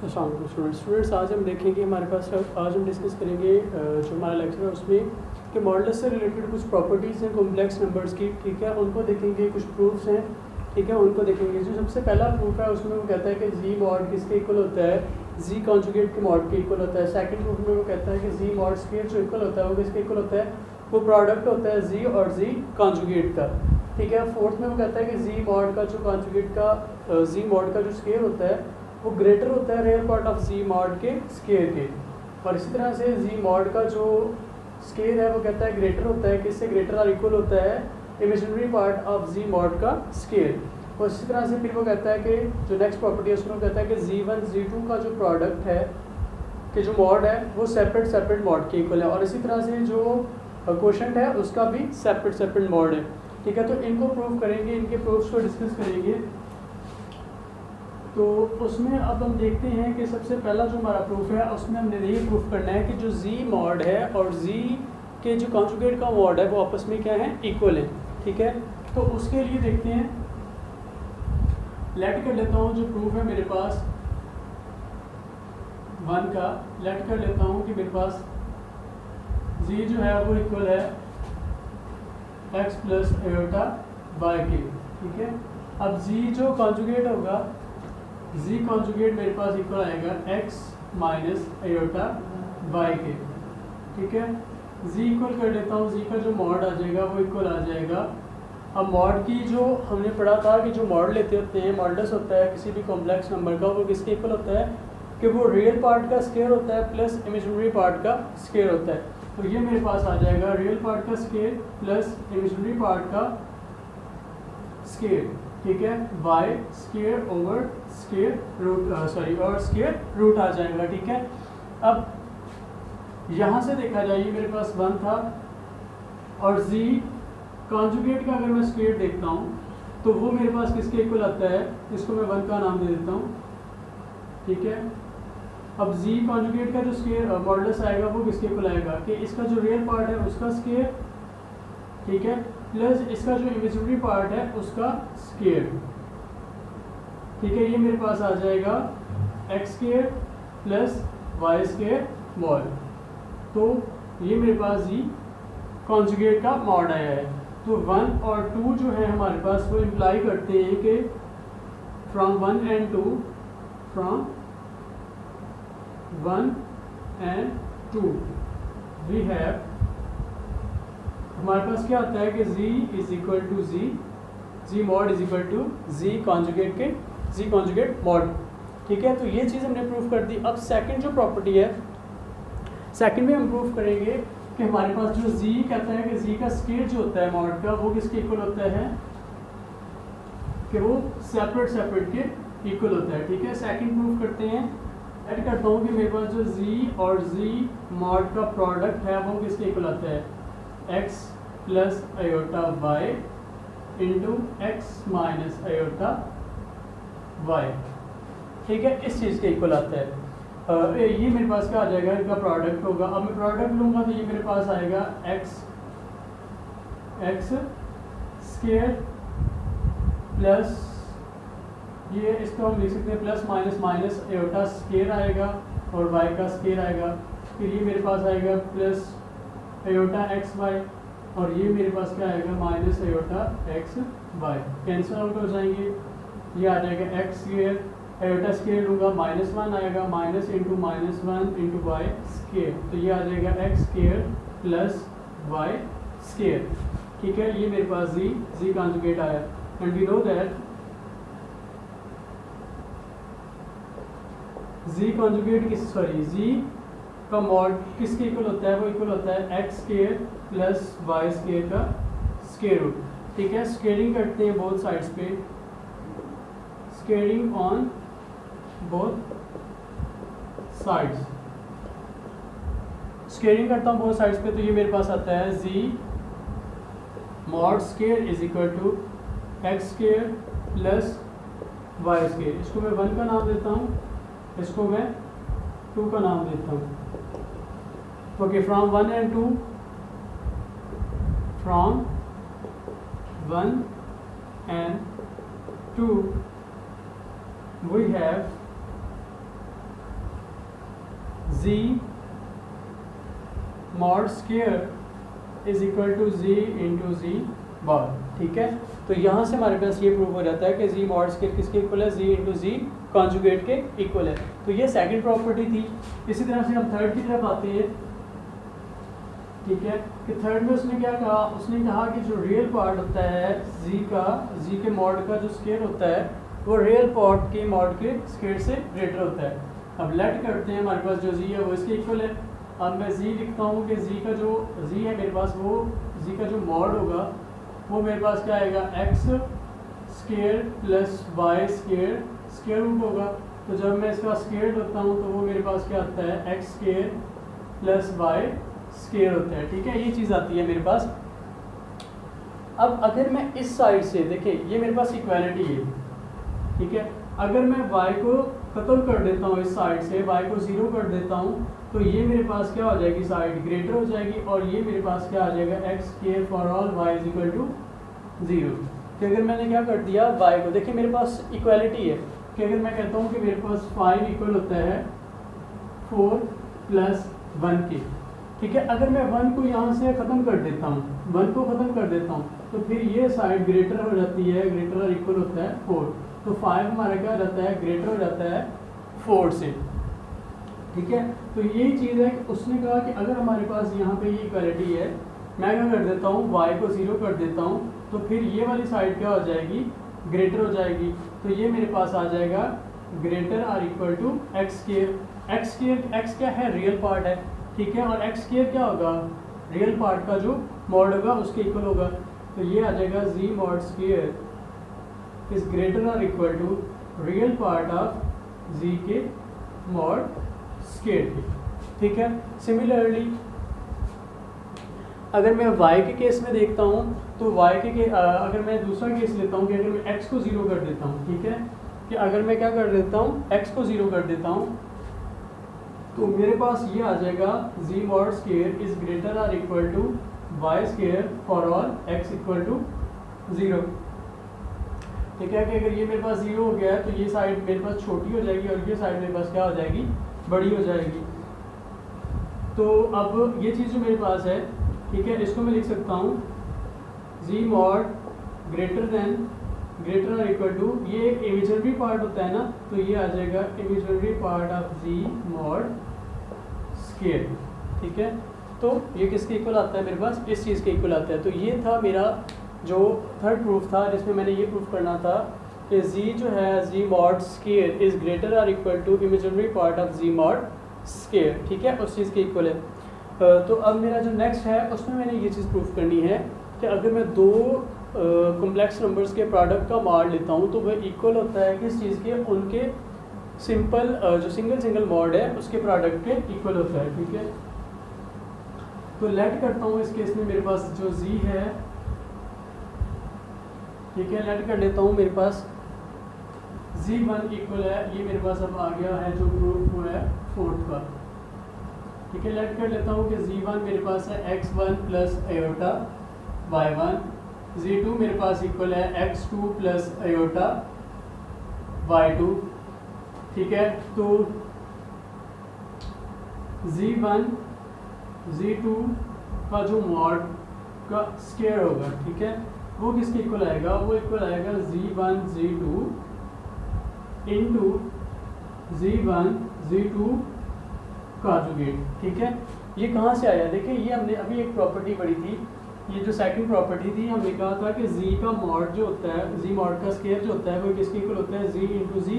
Students, आज हम देखेंगे आज हम डिस्कस करेंगे जो हमारा लेक्चर है उसमें कि मॉडल्स से रिलेटेड कुछ प्रॉपर्टीज़ हैं कॉम्प्लेक्स नंबर्स की, ठीक है, उनको देखेंगे। कुछ प्रूफ्स हैं, ठीक है, उनको देखेंगे। जो सबसे पहला प्रूफ है उसमें वो कहता है कि जी मॉड किसके इक्वल होता है, जी कॉन्जुगेट के मॉड के इक्वल होता है। सेकंड प्रूफ में वो कहता है कि जी मॉड स्क्वायर जो इक्वल होता है वो किसके इक्वल होता है, वो प्रोडक्ट होता है जी और जी कॉन्जुगेट का, ठीक है। फोर्थ में वो कहता है कि जी मॉड का जो कॉन्जुगेट का जी मॉड का जो स्क्वायर होता है वो ग्रेटर होता है real part of z mod के स्क्वायर के। और इसी तरह से जी मॉड का जो स्क्वायर है वो कहता है ग्रेटर होता है, किससे ग्रेटर और इक्वल होता है imaginary part of z mod का स्क्वायर। और इसी तरह से फिर वो कहता है कि जो नेक्स्ट प्रॉपर्टी है उसमें वो कहता है कि जी1 जी2 का जो प्रोडक्ट है कि जो मॉड है वो सेपरेट मॉड के इक्वल है। और इसी तरह से जो क्वोशंट है उसका भी सेपरेट मॉड है, ठीक है। तो इनको प्रूव करेंगे, इनके प्रूफ्स को डिस्कस करेंगे। तो उसमें अब हम देखते हैं कि सबसे पहला जो हमारा प्रूफ है उसमें हमने यही प्रूफ करना है कि जो जी मॉड है और जी के जो कॉन्जुगेट का मॉड है वो आपस में क्या है, इक्वल है, ठीक है। तो उसके लिए देखते हैं, लेट कर लेता हूँ जो प्रूफ है मेरे पास 1 का, लेट कर लेता हूँ कि मेरे पास जी जो है वो इक्वल है x प्लस एयोटा y के, ठीक है। अब जी जो कॉन्जुगेट होगा, जी कॉन्जुगेट मेरे पास इक्वल आएगा x माइनस एयोटा y के, ठीक है। जी इक्वल कर लेता हूँ, जी का जो मॉड आ जाएगा वो इक्वल आ जाएगा। अब मॉड की जो हमने पढ़ा था कि जो मॉड लेते होते हैं, मॉडल्स होता है किसी भी कॉम्प्लेक्स नंबर का, वो किसके इक्वल होता है कि वो रियल पार्ट का स्क्वायर होता है प्लस इमेजिनरी पार्ट का स्क्वायर होता है। तो ये मेरे पास आ जाएगा रियल पार्ट का स्क्वायर प्लस इमेजिनरी पार्ट का स्क्वायर, ठीक है, by square over square root और स्क्वायर रूट आ जाएगा, ठीक है। अब यहाँ से देखा जाए ये मेरे पास 1 था और जी कॉन्जुगेट का अगर मैं स्क्वायर देखता हूँ तो वो मेरे पास किसके इक्वल आता है, इसको मैं 1 का नाम दे देता हूँ, ठीक है। अब जी कॉन्जुगेट का जो स्क्वायर मॉडुलस आएगा वो किसके इक्वल आएगा कि इसका जो रियल पार्ट है उसका स्क्वायर, ठीक है, प्लस इसका जो इमेजिनरी पार्ट है उसका स्क्वायर, ठीक है। ये मेरे पास आ जाएगा x square plus y square mod. तो ये मेरे पास जी कॉन्जुगेट का मॉड आया है। तो 1 और 2 जो है हमारे पास वो इम्प्लाई करते हैं कि फ्रॉम 1 एंड 2 वी हैव, हमारे पास क्या आता है कि z is equal to z mod is equal to z conjugate के जी कॉन्जुगेट मॉड, ठीक है। तो ये चीज़ हमने प्रूफ कर दी। अब सेकंड जो प्रॉपर्टी है, सेकंड में हम प्रूफ करेंगे कि हमारे पास जो z कहता है कि z का स्क्वायर जो होता है मॉड का वो किसके इक्वल होता है कि वो सेपरेट के इक्वल होता है, ठीक है। सेकंड प्रूफ करते हैं, ऐड करता हूँ कि मेरे पास जो z और z मॉड का प्रोडक्ट है वो किसके इक्वल आता है, x plus iota y into x minus iota y, ठीक है, इस चीज़ के इक्वल आता है। ये मेरे पास क्या आ जाएगा, इनका प्रोडक्ट होगा। अब मैं प्रोडक्ट लूँगा तो ये मेरे पास आएगा x स्क्वायर प्लस ये, इसको हम लिख सकते हैं प्लस माइनस एयोटा स्क्वायर आएगा और y का स्क्वायर आएगा। फिर ये मेरे पास आएगा प्लस एयोटा एक्स वाई और ये मेरे पास क्या आएगा minus iota x y, cancel out हो जाएंगे। ये आ जाएगा एक्स स्क्वायर, एयोटा स्क्वायर लूँगा -1 आएगा, minus into -1 into y square, तो ये आ जाएगा x square plus y square, ठीक है। ये मेरे पास जी कॉन्जुगेट आया। And we know that z conjugate z का मॉड किसके इक्वल होता है, वो इक्वल होता है x square plus y square का स्क्वायर रूट, ठीक है। स्क्वेयरिंग करते हैं बोथ साइड्स पे, squaring on both sides, squaring करता हूँ बोथ साइड्स पे, तो ये मेरे पास आता है z mod square is equal to x square plus y square. इसको मैं 1 का नाम देता हूँ, इसको मैं 2 का नाम देता हूँ, okay. From 1 and 2 we have z mod square is equal to z into z bar, ठीक है। तो यहाँ से हमारे पास ये प्रूव हो जाता है कि z mod स्क्वायर किसके इक्वल है, z इंटू जी कॉन्जुगेट के इक्वल है। तो ये सेकंड प्रॉपर्टी थी। इसी तरह से हम थर्ड की तरफ आते हैं, ठीक है, कि थर्ड में उसने क्या कहा, उसने कहा कि जो रियल पार्ट होता है z के मॉड का जो स्क्वायर होता है वो रियल पार्ट के मॉड के स्क्वायर से ग्रेटर होता है। अब लेट करते हैं, हमारे पास जो z है वो इसके इक्वल है। अब मैं z लिखता हूँ कि z का जो z है मेरे पास, वो z का जो मॉड होगा वो मेरे पास क्या आएगा, x square plus y square square root होगा। तो जब मैं इसका स्क्वायर करता हूँ तो वो मेरे पास क्या आता है, x square plus y square होता है, ठीक है, ये चीज़ आती है मेरे पास। अब अगर मैं इस साइड से देखें, ये मेरे पास इक्वालिटी है, ठीक है, अगर मैं y को खत्म कर देता हूँ इस साइड से, y को 0 कर देता हूँ तो ये मेरे पास क्या हो जाएगी, साइड ग्रेटर हो जाएगी और ये मेरे पास क्या आ जाएगा, x square for all y is equal to 0। कि अगर मैंने क्या कर दिया, y को देखिए मेरे पास इक्वालिटी है कि अगर मैं कहता हूँ कि मेरे पास 5 इक्वल होता है 4 प्लस 1 के, ठीक है, अगर मैं 1 को यहाँ से ख़त्म कर देता हूँ, 1 को ख़त्म कर देता हूँ तो फिर ये साइड ग्रेटर हो जाती है, ग्रेटर और इक्वल होता है 4, तो 5 हमारा क्या रहता है, ग्रेटर हो जाता है 4 से, ठीक है। तो यही चीज़ है कि उसने कहा कि अगर हमारे पास यहाँ पे ये इक्वालिटी है, मैं क्या कर देता हूँ, y को 0 कर देता हूँ तो फिर ये वाली साइड क्या हो जाएगी, ग्रेटर हो जाएगी। तो ये मेरे पास आ जाएगा greater or equal to x square. एक्स क्या है, रियल पार्ट है, ठीक है, और एक्स स्क्वायर क्या होगा, रियल पार्ट का जो मॉड होगा उसके इक्वल होगा। तो ये आ जाएगा z mod square is greater और equal to real part of z के मॉड स्क्वायर के, ठीक है। सिमिलरली अगर मैं y के केस में देखता हूँ तो अगर मैं दूसरा केस लेता हूँ कि अगर मैं x को 0 कर देता हूँ, ठीक है, कि अगर मैं क्या कर देता हूँ, x को 0 कर देता हूँ तो मेरे पास ये आ जाएगा z mod square is greater और equal to y square for all x equal to 0, ठीक है। कि अगर ये मेरे पास 0 हो गया है तो ये साइड मेरे पास छोटी हो जाएगी और ये साइड मेरे पास क्या हो जाएगी, बड़ी हो जाएगी। तो अब ये चीज़ जो मेरे पास है, ठीक है, इसको मैं लिख सकता हूँ z मॉड ग्रेटर और इक्वल टू, ये एक इमेजिनरी पार्ट होता है ना, तो ये आ जाएगा imaginary part of z mod square, ठीक है। तो ये किसके इक्वल आता है, मेरे पास इस चीज़ के इक्वल आता है। तो ये था मेरा जो थर्ड प्रूफ था, जिसमें मैंने ये प्रूफ करना था कि z जो है z mod square is greater और equal to imaginary part of z mod square, ठीक है, उस चीज़ के इक्वल है। तो अब मेरा जो नेक्स्ट है उसमें मैंने ये चीज़ प्रूफ करनी है कि अगर मैं दो कॉम्प्लेक्स नंबर्स के प्रोडक्ट का मॉड लेता हूँ तो वह इक्वल होता है किस चीज़ के, उनके सिंपल जो सिंगल मॉड है उसके प्रोडक्ट के इक्वल होता है, ठीक है। तो लेट करता हूँ इस केस में मेरे पास जो z है, ठीक है, लेट कर लेता हूँ मेरे पास z1 इक्वल है, ये मेरे पास अब आ गया है जो प्रूफ हुआ है फोर्थ का, ठीक है। लेट कर लेता हूँ कि z1 मेरे पास है x1 plus iota y1, z2 मेरे पास इक्वल है x2 प्लस आयोटा y2, ठीक है। तो z1 z2 का जो मॉड का स्क्वायर होगा, ठीक है, वो किसके इक्वल आएगा, वो इक्वल आएगा z1 z2 into z1 z2 conjugate, ठीक है। ये कहाँ से आया, देखिए ये हमने अभी एक प्रॉपर्टी पढ़ी थी, ये जो सेकंड प्रॉपर्टी थी, हमने कहा था कि z का मॉड जो होता है, z मॉड का स्क्वायर जो होता है वो किसके इक्वल होता है, z इंटू जी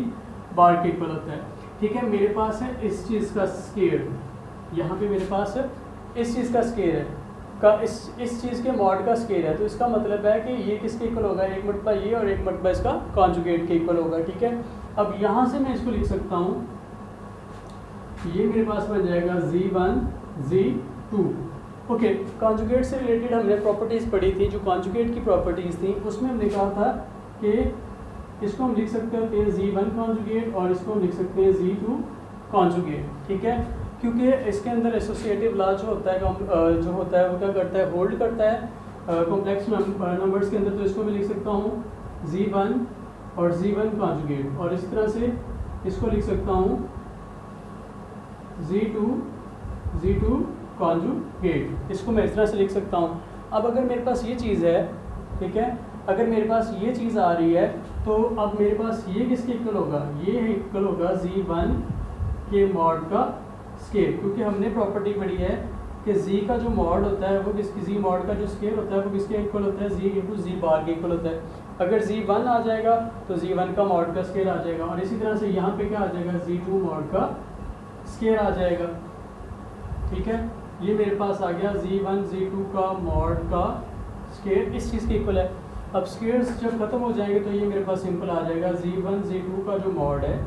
बार के इक्वल होता है, ठीक है। मेरे पास है इस चीज़ का स्क्वायर, यहाँ पे मेरे पास है इस चीज़ का स्क्वायर है का इस चीज़ के मॉड का स्क्वायर है, तो इसका मतलब है कि ये किसके इक्वल होगा, एक मरतबा ये और एक मरतबा इसका कॉन्जुगेट के इक्वल होगा, ठीक है। अब यहाँ से मैं इसको लिख सकता हूँ, ये मेरे पास बन जाएगा z1 z2, ओके। कॉन्जुगेट से रिलेटेड हमने प्रॉपर्टीज़ पढ़ी थी, जो कॉन्जुगेट की प्रॉपर्टीज़ थी उसमें हमने कहा था कि इसको हम लिख सकते हैं z1 कॉन्जुगेट और इसको हम लिख सकते हैं z2 कॉन्जुगेट, ठीक है, क्योंकि इसके अंदर एसोसिएटिव लॉ जो होता है वो क्या करता है, होल्ड करता है कॉम्प्लेक्स नंबर्स के अंदर। तो इसको मैं लिख सकता हूँ z1 और z1 कॉन्जुगेट, और इस तरह से इसको लिख सकता हूँ Z2 कॉन्जुगेट। इसको मैं इस तरह से लिख सकता हूँ। अब अगर मेरे पास ये चीज़ है, ठीक है, अगर मेरे पास ये चीज़ आ रही है तो अब मेरे पास ये किसके इक्वल होगा, ये इक्वल होगा Z1 के मॉड का स्केल, क्योंकि हमने प्रॉपर्टी पढ़ी है कि Z का जो मॉड होता है वो किसकी, Z मॉड का जो स्केल होता है वो किसके इक्वल होता है, Z इंटू Z बार के इक्वल होता है। अगर Z1 आ जाएगा तो Z1 का मॉड का स्केल आ जाएगा, और इसी तरह से यहाँ पे क्या आ जाएगा, Z2 मॉड का स्केल आ जाएगा। ठीक है, ये मेरे पास आ गया Z1 Z2 का मॉड का स्केल इस चीज़ के इक्वल है। अब स्केल्स जब खत्म हो जाएंगे तो ये मेरे पास सिंपल आ जाएगा, Z1 Z2 का जो मॉड है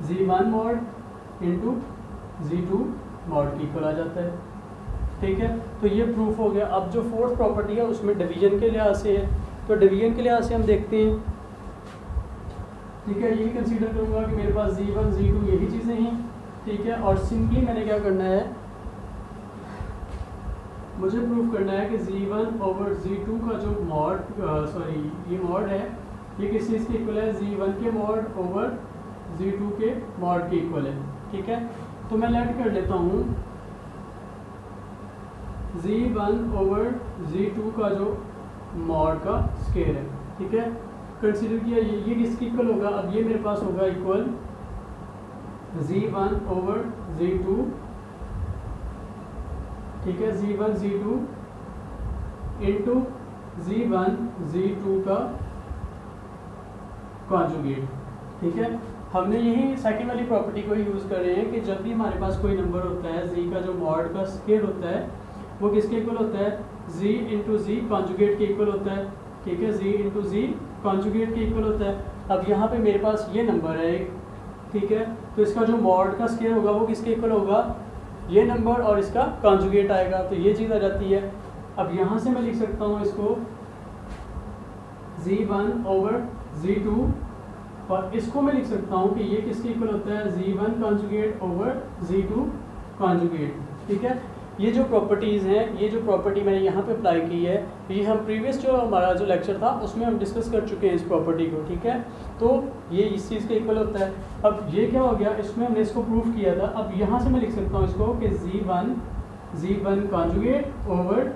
Z1 mod into Z2 mod की इक्वल आ जाता है। ठीक है, तो ये प्रूफ हो गया। अब जो फोर्थ प्रॉपर्टी है उसमें डिवीजन के लिहाज से है, तो डिवीजन के लिहाज से हम देखते हैं। ठीक है, ये कंसीडर करूँगा कि मेरे पास Z1 Z2 यही चीज़ें हैं। ठीक है, और सिंपली मैंने क्या करना है, मुझे प्रूफ करना है कि Z1 ओवर Z2 का जो मॉड ये मॉड है ये किस चीज़ के इक्वल है, Z1 के मॉड ओवर Z2 के मॉड के इक्वल है। ठीक है, तो मैं लेट कर लेता हूँ Z1 ओवर Z2 का जो मॉड का स्केल है। ठीक है, कंसीडर किया ये किसके इक्वल होगा, अब ये मेरे पास होगा इक्वल Z1 ओवर Z2। ठीक है, Z1 Z2 into Z1 Z2 का कॉन्जुगेट। ठीक है, हमने यही सेकंड वाली प्रॉपर्टी को यूज़ कर रहे हैं कि जब भी हमारे पास कोई नंबर होता है Z का जो मॉड का स्केल होता है वो किसके इक्वल होता है, Z इंटू Z कॉन्जुगेट के इक्वल होता है। ठीक है, Z इंटू Z कॉन्जुगेट के इक्वल होता है। अब यहाँ पे मेरे पास ये नंबर है एक, ठीक है, तो इसका जो मॉड का स्केल होगा वो किसके इक्वल होगा, ये नंबर और इसका कॉन्जुगेट आएगा, तो ये चीज़ आ जाती है। अब यहाँ से मैं लिख सकता हूँ इसको Z1 ओवर Z2, और इसको मैं लिख सकता हूँ कि ये किसके इक्वल होता है, Z1 conjugate over Z2 conjugate. ठीक है, ये जो प्रॉपर्टीज़ हैं, ये जो प्रॉपर्टी मैंने यहाँ पे अप्लाई की है, ये हम प्रीवियस जो हमारा जो लेक्चर था उसमें हम डिस्कस कर चुके हैं इस प्रॉपर्टी को। ठीक है, तो ये इस चीज़ के इक्वल होता है। अब ये क्या हो गया, इसमें हमने इसको प्रूफ किया था। अब यहाँ से मैं लिख सकता हूँ इसको कि Z1 conjugate over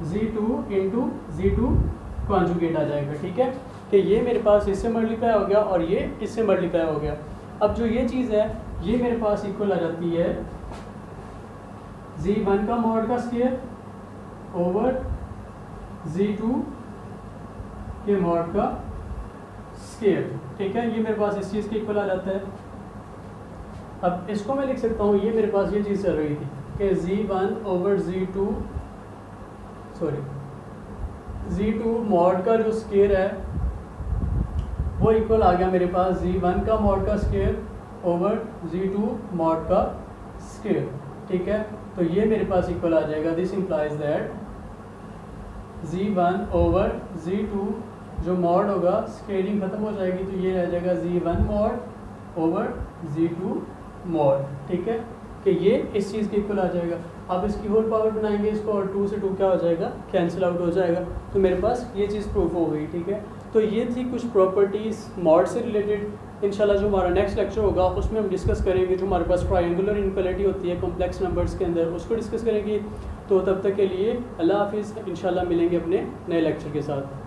Z2 into Z2 conjugate आ जाएगा। ठीक है, कि ये मेरे पास इससे मल्टीप्लाई हो गया और ये इससे मल्टीप्लाई हो गया। अब जो ये चीज़ है ये मेरे पास इक्वल आ जाती है Z1 का मॉड का स्केल ओवर Z2 के मॉड का स्केल। ठीक है, ये मेरे पास इस चीज़ के इक्वल आ जाता है। अब इसको मैं लिख सकता हूँ, ये मेरे पास ये चीज़ चल रही थी कि Z1 ओवर Z2 मॉड का जो स्केल है वो इक्वल आ गया मेरे पास Z1 का मॉड का स्केल ओवर Z2 मॉड का स्केल। ठीक है, तो ये मेरे पास इक्वल आ जाएगा, this implies that Z1 over Z2 जो मॉड होगा स्केलिंग खत्म हो जाएगी तो ये रह जाएगा Z1 mod over Z2 mod. ठीक है, कि ये इस चीज़ के इक्वल आ जाएगा। अब इसकी होल पावर बनाएंगे इसको और 2 से 2 क्या हो जाएगा, कैंसिल आउट हो जाएगा, तो मेरे पास ये चीज़ प्रूफ हो गई। ठीक है, तो ये थी कुछ प्रॉपर्टीज़ मॉड से रिलेटेड। इंशाल्लाह जो हमारा नेक्स्ट लेक्चर होगा उसमें हम डिस्कस करेंगे जो हमारे पास ट्रायंगुलर इनक्वालिटी होती है कॉम्प्लेक्स नंबर्स के अंदर, उसको डिस्कस करेंगे। तो तब तक के लिए अल्लाह हाफिज़, इंशाल्लाह मिलेंगे अपने नए लेक्चर के साथ।